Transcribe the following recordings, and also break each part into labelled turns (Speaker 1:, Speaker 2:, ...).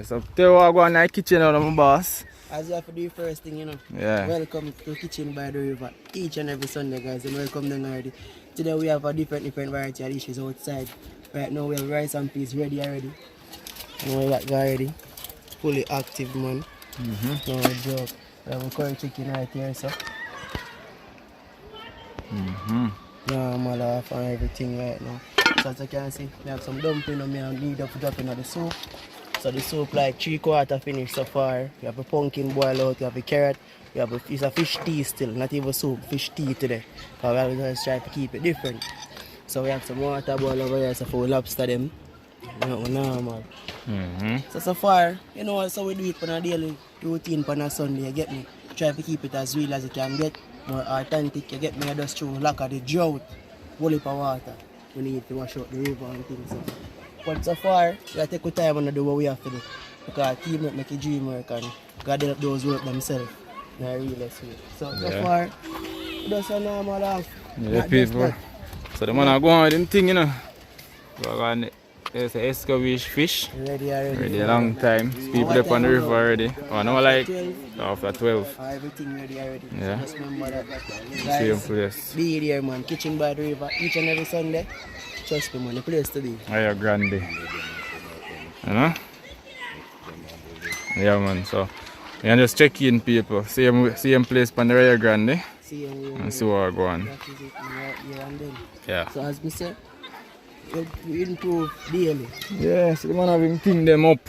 Speaker 1: so today we're going to the kitchen out of my boss.
Speaker 2: As you have to do first thing, you know.
Speaker 1: Yeah.
Speaker 2: Welcome to Kitchen by the River. Each and every Sunday, guys, and welcome them already. Today we have a different variety of dishes outside. Right now we have rice and peas ready already. And we got guy ready. Fully active, man. No joke. We have a curry chicken right here, so. Normal off and everything right now. So as you can see, we have some dumpling and I need to drop in the soup. So the soup like 3/4 finished so far. We have a pumpkin boil out, we have a carrot, we have it's a fish tea still, not even soup, fish tea today. Because we always try to keep it different. So we have some water boil over here, so for lobster them. Normal. So far, you know, so we do it on a daily routine on a Sunday, you get me? Try to keep it as real as you can get, more authentic, you get me? Just through lack of the drought, whole heap of water. We need to wash out the river and things. But so far, we have to take our time and do what we have to do. Because teamwork make a dream work and God help those work themselves. Not really sweet. So far, that's a normal off.
Speaker 1: Yeah, people. So the man are going with them thing, you know. There's a escovitch fish.
Speaker 2: Ready already.
Speaker 1: Ready a long time. People up on the river already. Oh, no, like
Speaker 2: 12.
Speaker 1: After 12.
Speaker 2: Everything ready already.
Speaker 1: Yeah.
Speaker 2: So just remember that.
Speaker 1: Same place.
Speaker 2: Be there, man. Kitchen by the river each and every Sunday. Trust me, man. The place to be.
Speaker 1: Hiya Grande. You know? Yeah, man. So, you can just check in, people. Same place on the Rio Grande. And see what we're going. Yeah.
Speaker 2: So, as we said, we improve daily.
Speaker 1: Yeah, so the man having thing them up.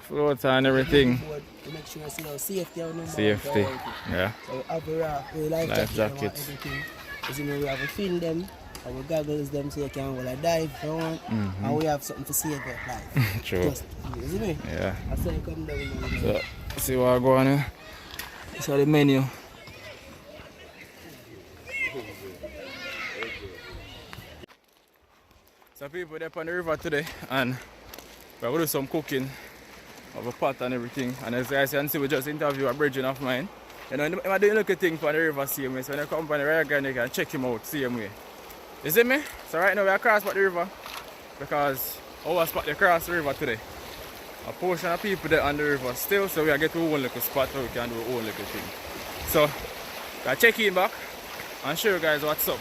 Speaker 1: Floater and everything.
Speaker 2: To make sure you see how safety our number.
Speaker 1: Safety. Yeah.
Speaker 2: So, we have a raft, we life jackets. As you know, we have a fin them. Our goggles them so you can hold a dive if you want. And we have something to save your life.
Speaker 1: True.
Speaker 2: Just, you see me?
Speaker 1: Yeah.
Speaker 2: I saw you come down.
Speaker 1: So, see what I go on here. This is the menu. So people they're on the river today and we're going to do some cooking of a pot and everything. And as you guys can see, we just interviewed a brethren of mine. You know, I'm doing a little thing for the river same way. So when you come on the river again, you can check him out same way. You see me? So right now we are crossing the river because our spot they cross the river today. A portion of people there on the river still, so we are getting one little spot where we can do our own little thing. So I check in back and show you guys what's up.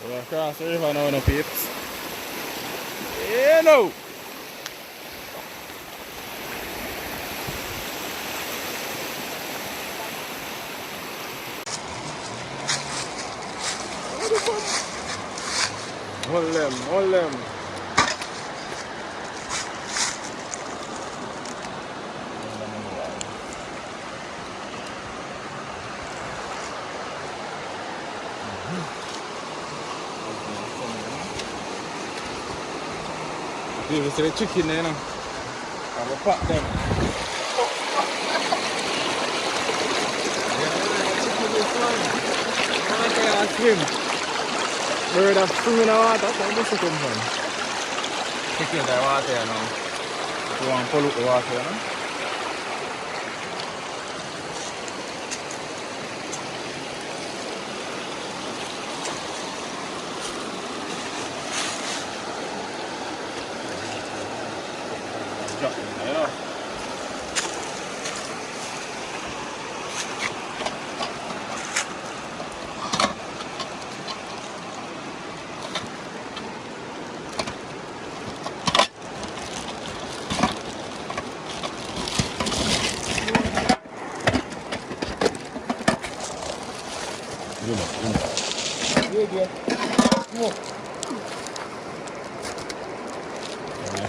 Speaker 1: So we are crossing the river now, no peeps. Yeah, no! Hold them, hold them. You see the chicken there now? I will pack them. I swim. Bird of swim in the water, that's where this comes from. Chicken in the water now. If you want to pollute the water, you know? Drop in there, you know?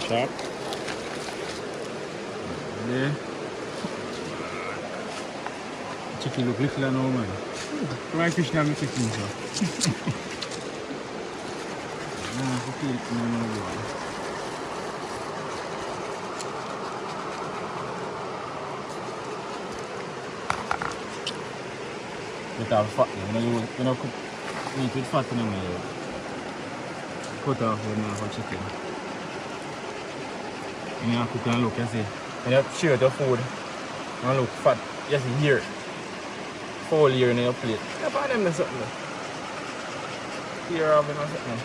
Speaker 1: Sharp. Yeah. Chicken look little now, man. Try fish now, chicken, sir. It have fat, you know, cook meat with fat in it. Cut off when you have chicken. And you cook and look, you see. When you share the food, and look fat, you see here. Full here in your plate. You find them something. Here having something.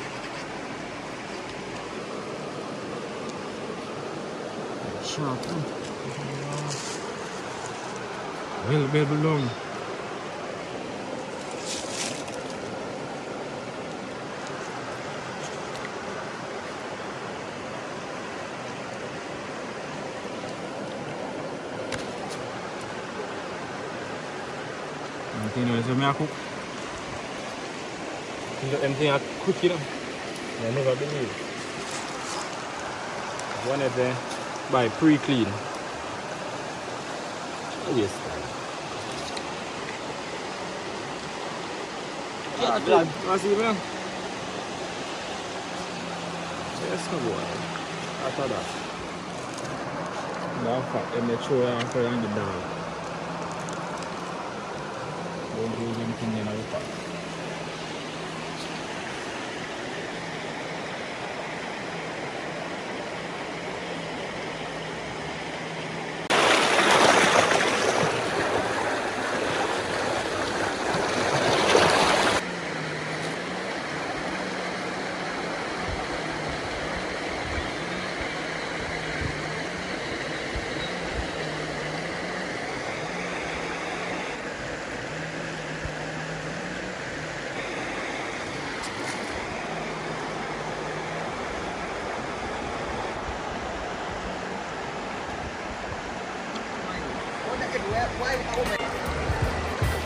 Speaker 2: Sharp.
Speaker 1: Well, baby, long. You know, so I cook. Everything I cook, you know. I never believe. One of them buy pre-clean. Oh, yes. What's it, man? Yes, no boy. After that. Now, fact, I'm not sure I'm going to the dog. Don't do anything in our park.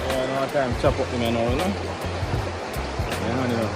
Speaker 1: Yeah, no time to chop up the man now, you know? Yeah, you know.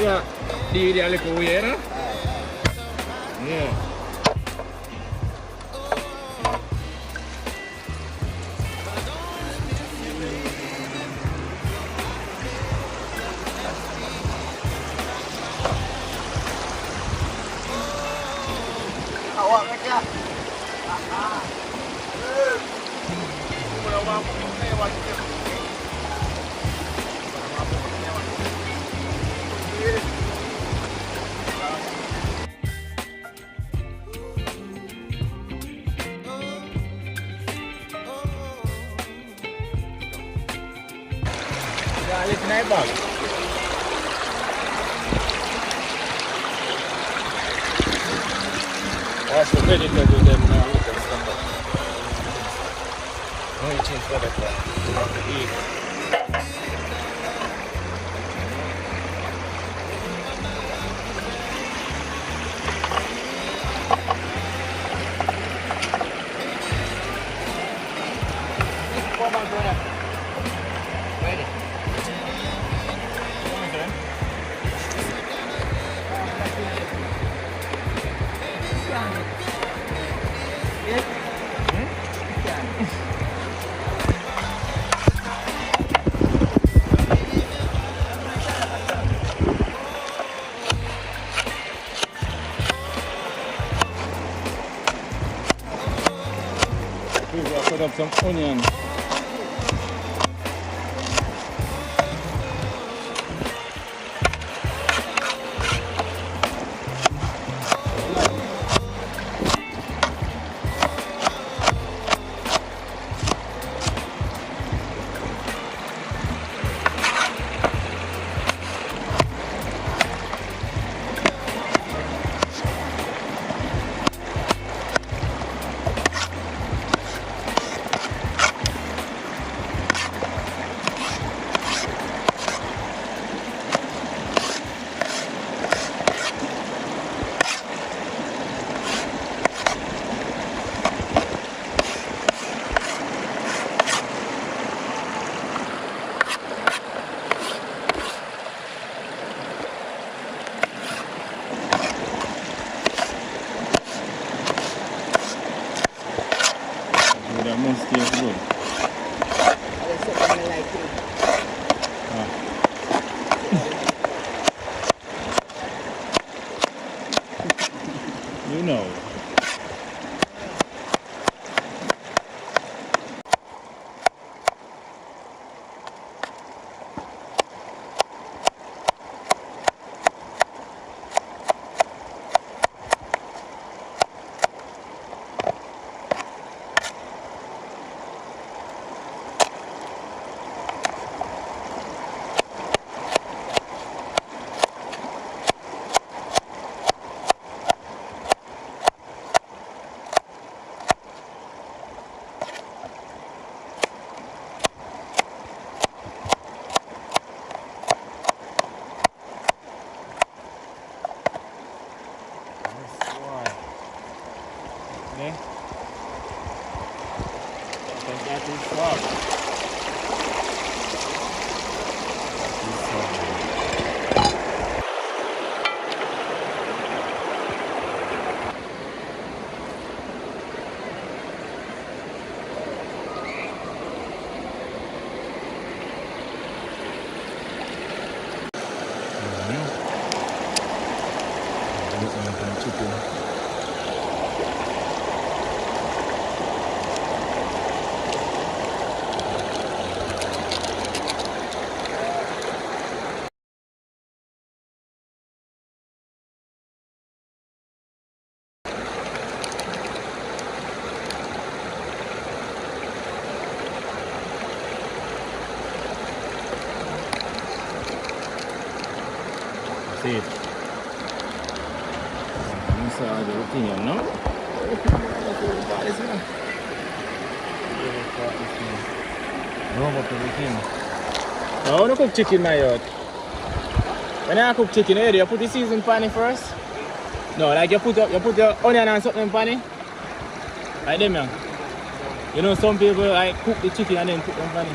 Speaker 1: Yeah, di aleko ya, no? Yeah.
Speaker 2: Awak kerja.
Speaker 1: Alif naik bang. Oh, so ready to do them now. We can stand up. No, you change for that one. You have to eat. Come on, brother. Ready? Put up some onion. know. See it. Inside the thing, you know? Warm up everything. I want to cook chicken in my yard. When I cook chicken, you put the seasoning pan first. No, like you put your onion and something in pan. Like them, yeah. You know, some people like cook the chicken and then put them pan.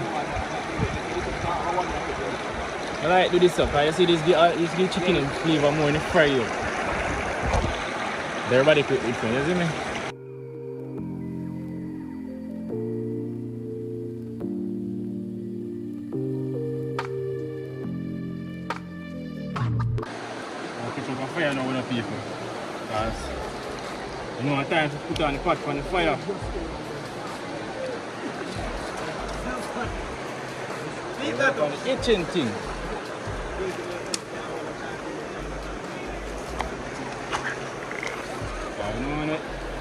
Speaker 1: I like do this stuff, because you see this the chicken and flavor more in the fry you. Everybody cook it, you see me? I'll catch up a fire now with the people. Because you know what time to put on the pot on the fire. On the kitchen thing.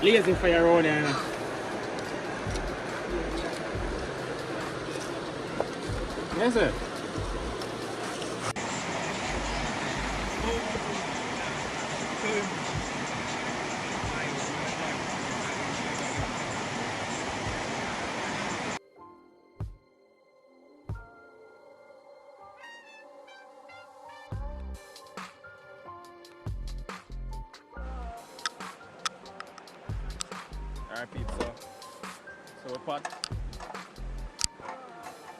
Speaker 1: Lazy fire around here. Yes, sir. Alright people, so we're pot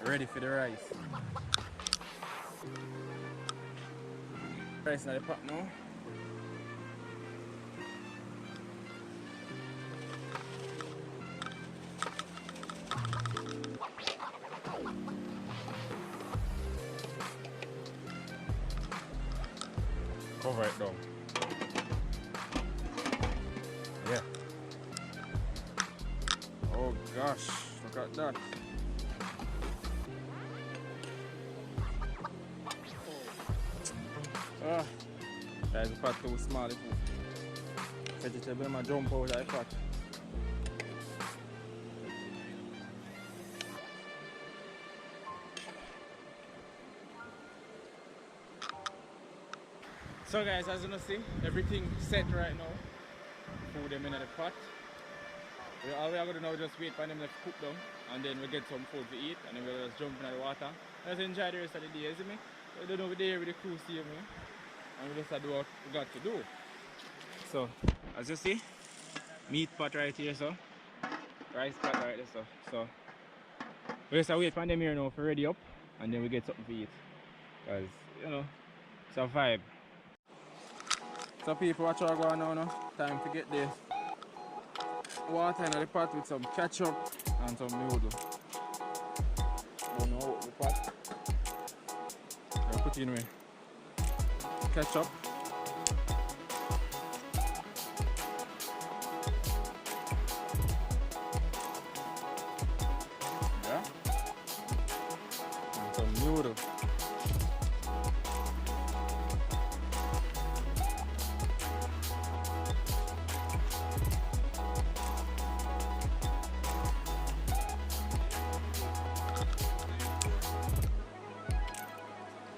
Speaker 1: ready for the rice. Rice in the pot now. Cover it down. Yeah. Oh gosh, look at that. That is pot too small. Vegetable might jump out of the pot. So guys, as you can see, everything set right now. Put them in the pot. All we are going to now just wait for them to cook down, and then we get some food to eat, and then we'll just jump in the water. Let's enjoy the rest of the day, isn't it? We don't know we're there with the crew see me, and we just do what we got to do. So, as you see, meat pot right here, so rice pot right there, so we just wait for them here now for ready up, and then we get something to eat. Because, you know, it's a vibe. So people, watch what going on now. Time to get this water in the pot with some ketchup and some noodle. Don't know the pot. I'll put in with ketchup doodle.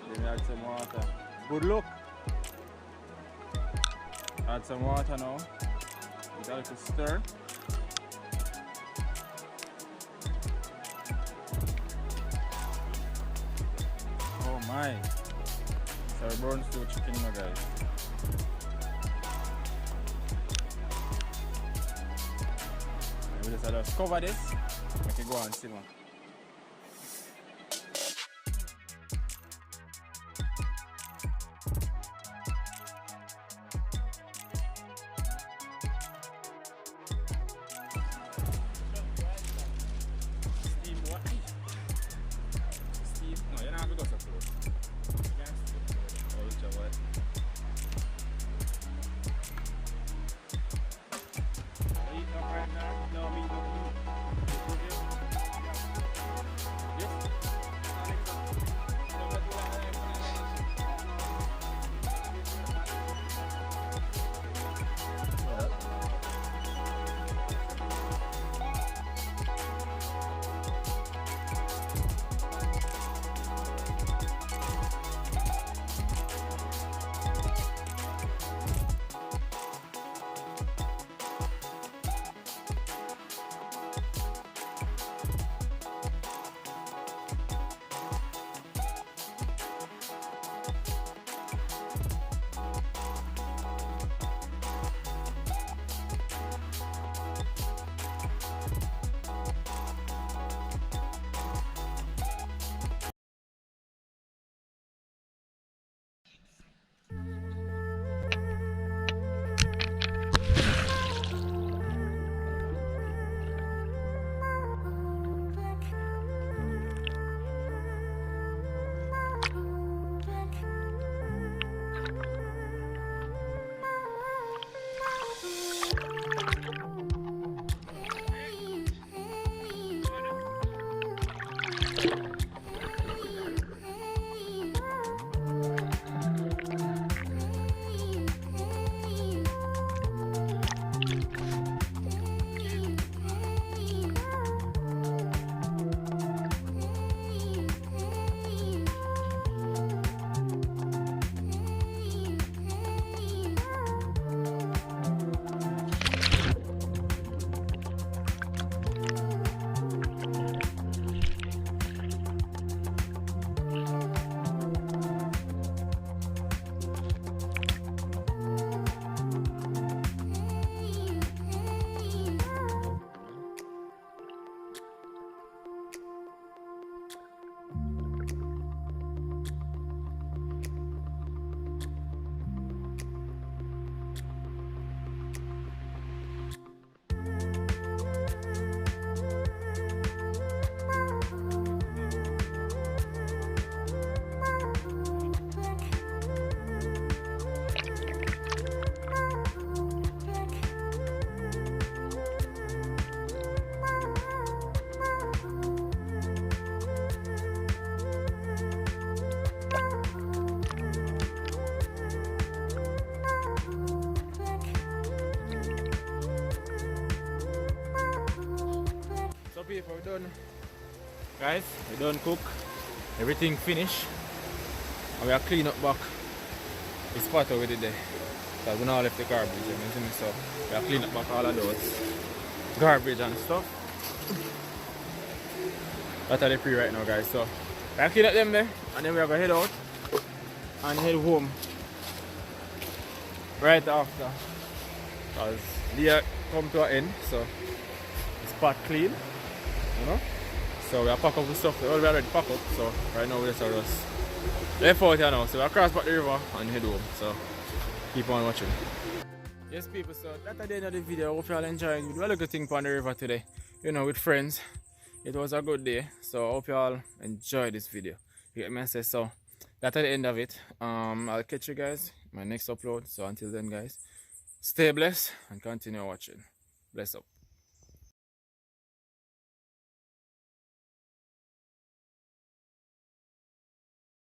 Speaker 1: Then we add some water. Good look. Add some water now. With a little stir. Oh my. So we brown stew chicken now, guys. And we just cover this. Make it go and simmer. People, we're done. Guys, we done cook. Everything finished. And we are clean up back the spot over there. Because we now left the garbage. You see, so we are clean up back all of those garbage and stuff. That's how they pre right now, guys. So we are clean up them there, and then we are going to head out and head home right after. Because the year come to an end, so the spot clean. You know? So we are pack up the stuff. We already packed up, so right now we just left out here now. So we are cross back the river and head home. So keep on watching. Yes people, so that's the end of the video. I hope you all enjoyed. We do a little thing on the river today, you know, with friends. It was a good day, so I hope you all enjoyed this video. You get me say, so that's the end of it. I'll catch you guys in my next upload. So until then guys, stay blessed and continue watching. Bless up.